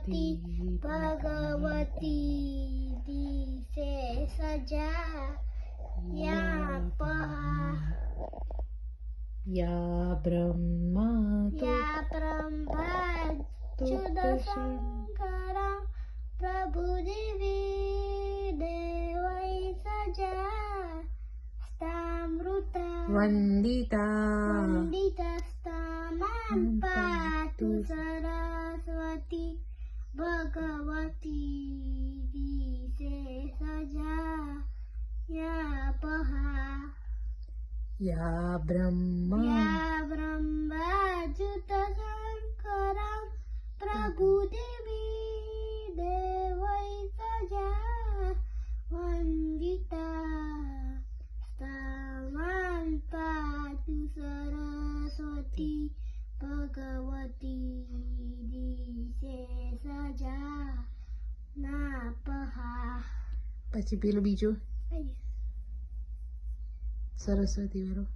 सरस्वती भगवती दिसे सजा या पहा या ब्रह्मा या ब्रह्माच्युत शंकरा प्रभुदेवी देवै सजा स्तामृता वंदिता वंदितस्तामां पातु सरस्वती भगवती दिसे सजा या पहा या ब्रह्मा ब्रह्माच्युत शंकरा प्रभुदेवी देवै सजा वंदिता स्तामां पातु सरस्वती भगवती दिसे सजा ના પહા પછી પેલું બીજું સરસ્વતી વાળું